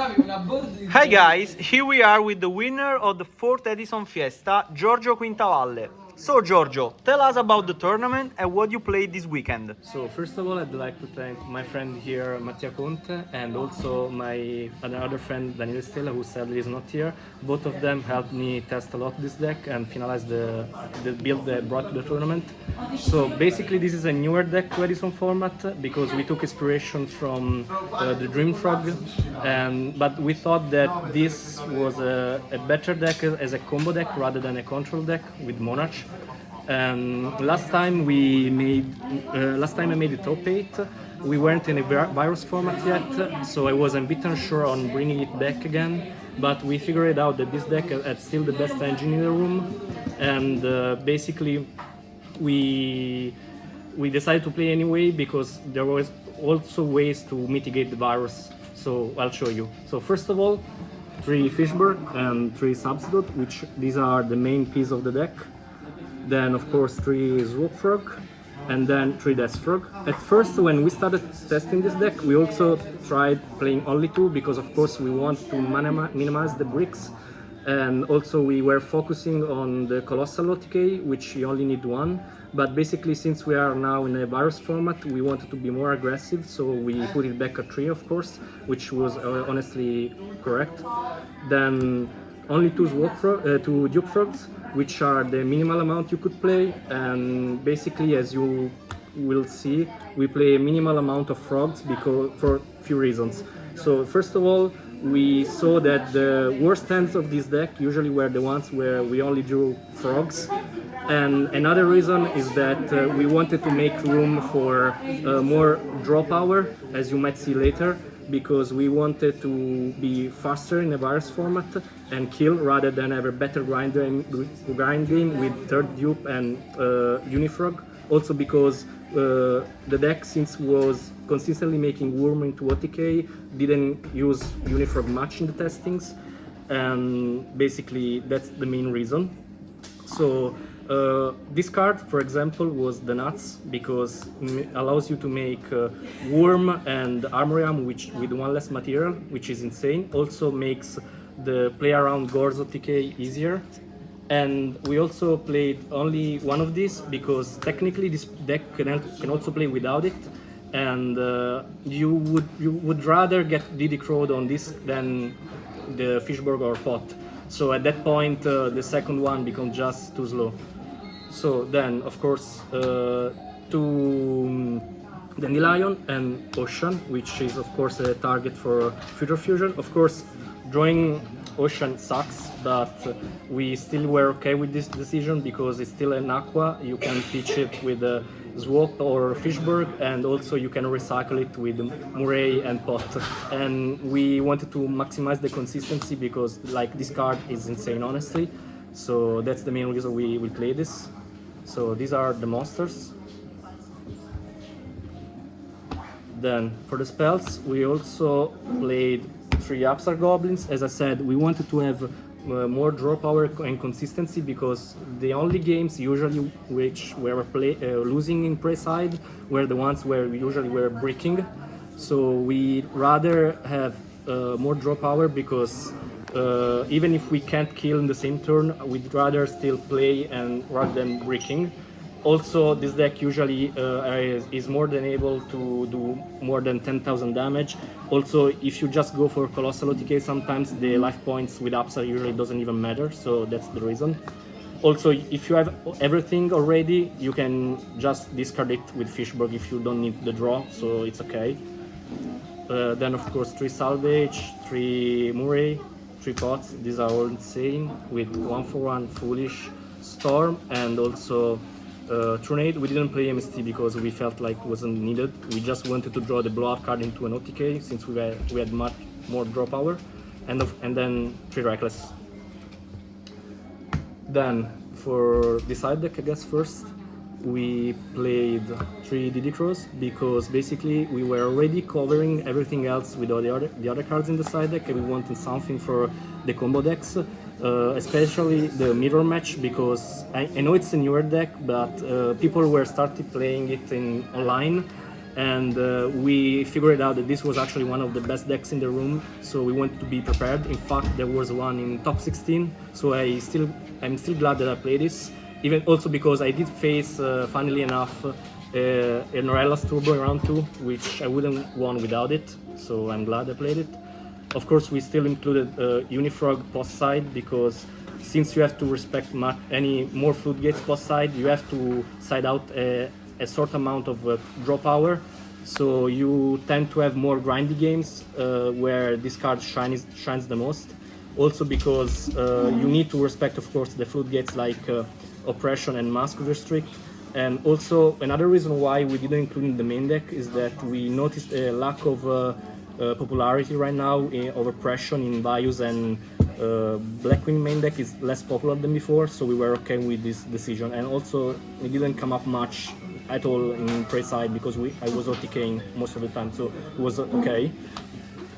Hi guys, here we are with the winner of the 4th Edison Fiesta, Giorgio Quintavalle. So Giorgio, tell us about the tournament and what you played this weekend. So first of all, I'd like to thank my friend here, Mattia Conte, and also my another friend, Daniele Stella, who sadly is not here. Both of them helped me test a lot this deck and finalize the build that I brought to the tournament. So basically, this is a newer deck to Edison format because we took inspiration from the Dream Frog, but we thought that this was a better deck as a combo deck rather than a control deck with Monarch. Last time I made the top 8. We weren't in a virus format yet, so I wasn't a bit unsure on bringing it back again. But we figured out that this deck had still the best engine in the room, and basically we decided to play anyway because there was also ways to mitigate the virus. So I'll show you. So first of all, 3 Fishburg and 3 Substitute, which these are the main piece of the deck. Then of course 3 Swoop Frog, and then 3 Death Frog. At first, when we started testing this deck, we also tried playing only 2 because of course we want to minimize the bricks, and also we were focusing on the Colossal OTK, which you only need 1. But basically, since we are now in a virus format, we wanted to be more aggressive, so we put it back at 3, of course, which was honestly correct. Then only 2 Duke Frogs, which are the minimal amount you could play, and basically, as you will see, we play a minimal amount of frogs because for a few reasons. So first of all, we saw that the worst hands of this deck usually were the ones where we only drew frogs, and another reason is that we wanted to make room for more draw power, as you might see later, because we wanted to be faster in a virus format and kill rather than have a better grind game with third dupe and Unifrog. Also because the deck, since was consistently making Worm into OTK, didn't use Unifrog much in the testings, and basically that's the main reason. So this card, for example, was the Nuts because it allows you to make Worm and Armorium with 1 less material, which is insane. Also makes the play around Gorz OTK easier. And we also played only 1 of these because technically this deck can also play without it. And you would rather get Didi Crowed on this than the Fishburg or Pot. So at that point, the second one becomes just too slow. So then, of course, 2 Dandelion and Ocean, which is of course a target for Future Fusion. Of course, drawing Ocean sucks, but we still were okay with this decision because it's still an Aqua. You can pitch it with a Swap or Fishburg, and also you can recycle it with Murray and Pot. And we wanted to maximize the consistency because like this card is insane, honestly. So that's the main reason we play this. So these are the monsters. Then for the spells, we also played 3 Upstart Goblins. As I said, we wanted to have more draw power and consistency because the only games usually which we were losing in prey side were the ones where we usually were bricking. So we rather have more draw power because even if we can't kill in the same turn, we'd rather still play and rather than bricking. Also, this deck usually is more than able to do more than 10,000 damage. Also, if you just go for Colossal OTK, sometimes the life points with Upside usually doesn't even matter, so that's the reason. Also, if you have everything already, you can just discard it with Fishburg if you don't need the draw, so it's okay. Then, of course, 3 Salvage, 3 Murray, 3 Pots. These are all insane with 1/1 Foolish, Storm, and also Tornado. We didn't play MST because we felt like it wasn't needed. We just wanted to draw the blowout card into an OTK since we had much more draw power, and then 3 Reckless. Then for the side deck, I guess first we played 3 Didi Crows because basically we were already covering everything else with all the other cards in the side deck, and we wanted something for the combo decks, especially the mirror match because I know it's a newer deck, but people were started playing it in online, and we figured out that this was actually one of the best decks in the room, so we wanted to be prepared. In fact, there was one in top 16, so I'm still glad that I played this, even also because I did face, funnily enough, a Norellas Turbo in round 2, which I wouldn't won without it, so I'm glad I played it. Of course, we still included Unifrog post side, because since you have to respect any more floodgates post side, you have to side out a short amount of draw power, so you tend to have more grindy games where this card shines the most. Also because you need to respect, of course, the floodgates like Oppression and Mask Restrict. And also another reason why we didn't include in the main deck is that we noticed a lack of popularity right now of Oppression in Values, and Blackwing main deck is less popular than before, so we were okay with this decision. And also it didn't come up much at all in prey side because I was OTKing most of the time, so it was okay.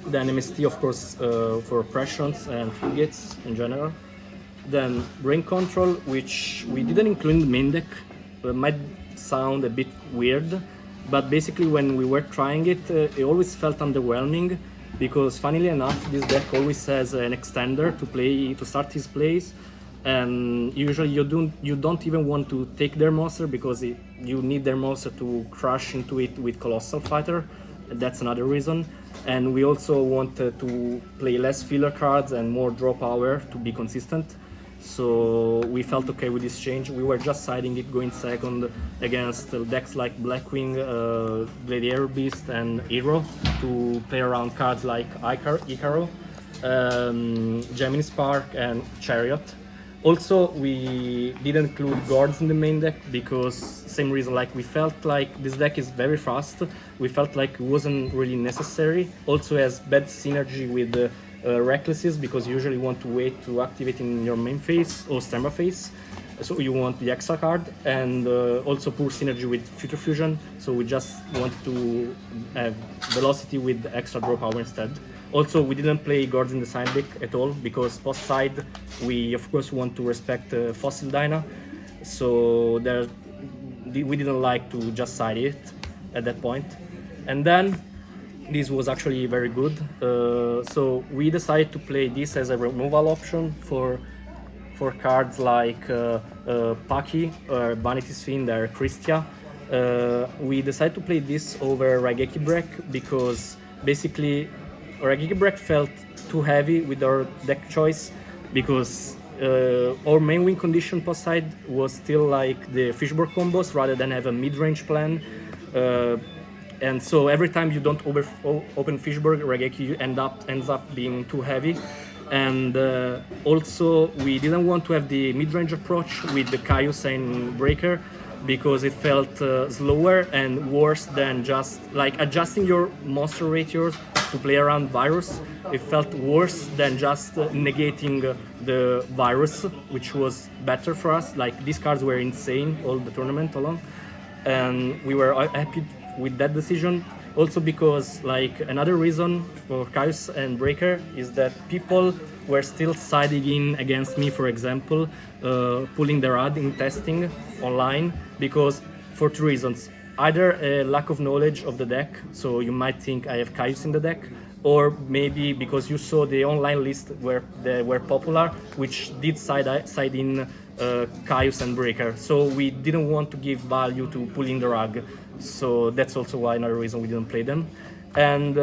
Then MST, of course, for Oppressions and Floodgates in general. Then Brain Control, which we didn't include in the main deck. It might sound a bit weird, but basically when we were trying it, it always felt underwhelming, because funnily enough, this deck always has an extender to start his plays, and usually you don't even want to take their monster because you need their monster to crash into it with Colossal Fighter. That's another reason. And we also wanted to play less filler cards and more draw power to be consistent. So we felt okay with this change. We were just siding it going second against decks like Blackwing, Gladiator Beast, and Hero to play around cards like Icaro, Gemini Spark, and Chariot. Also, we didn't include Guards in the main deck because same reason, like we felt like this deck is very fast. We felt like it wasn't really necessary. Also has bad synergy with Recklesses, because you usually want to wait to activate in your main phase or standby phase, so you want the extra card, and also poor synergy with Future Fusion, so we just wanted to have velocity with extra draw power instead. Also, we didn't play Guards in the side deck at all, because post side we of course want to respect Fossil Dyna, so we didn't like to just side it at that point. And then this was actually very good, so we decided to play this as a removal option for cards like Paki or Vanity's Fiend or Christia. We decided to play this over Raigeki Break because basically Raigeki Break felt too heavy with our deck choice, because our main win condition post side was still like the Fishboard combos rather than have a mid-range plan. And so every time you don't open Fishberg, Raigeki ends up being too heavy. And also we didn't want to have the mid-range approach with the Caius and Breaker, because it felt slower and worse than just like adjusting your monster ratios to play around Virus. It felt worse than just negating the Virus, which was better for us. Like these cards were insane all the tournament along, and we were happy with that decision. Also because like another reason for Caius and Breaker is that people were still siding in against me, for example, pulling the rod in testing online, because for two reasons: either a lack of knowledge of the deck, so you might think I have Caius in the deck, or maybe because you saw the online list where they were popular, which did side in Caius and Breaker. So we didn't want to give value to pulling the rug. So that's also why another reason we didn't play them. And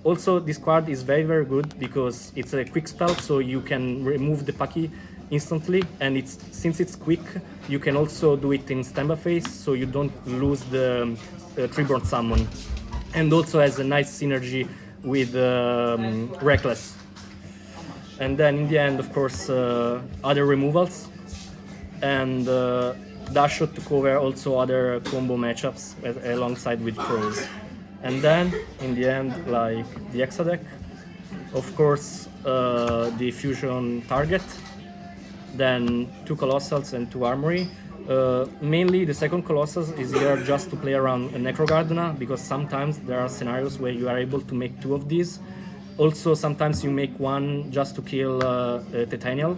also this card is very, very good because it's a quick spell, so you can remove the Paki instantly, and since it's quick, you can also do it in standby phase, so you don't lose the Treeborn summon. And also has a nice synergy with Reckless. And then in the end, of course, other removals, and Dashshot to cover also other combo matchups alongside with Crows. And then in the end, like the Exa deck, of course, the Fusion Target, then 2 Colossals and 2 Armory. Mainly the second Colossus is here just to play around a Necrogardena, because sometimes there are scenarios where you are able to make 2 of these. Also sometimes you make 1 just to kill Titanial,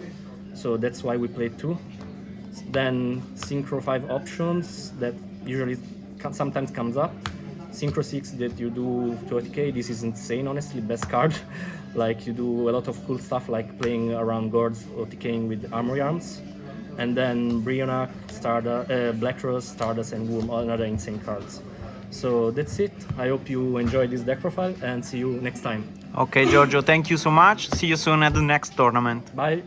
so that's why we played 2. Then Synchro 5 options that usually sometimes comes up. Synchro 6 that you do to OTK, this is insane, honestly, best card. Like, you do a lot of cool stuff, like playing around Gords, OTKing with Armory Arms. And then Brionac, Black Rose, Stardust, and Wurm, all another insane cards. So that's it. I hope you enjoyed this deck profile, and see you next time. Okay, Giorgio, thank you so much. See you soon at the next tournament. Bye!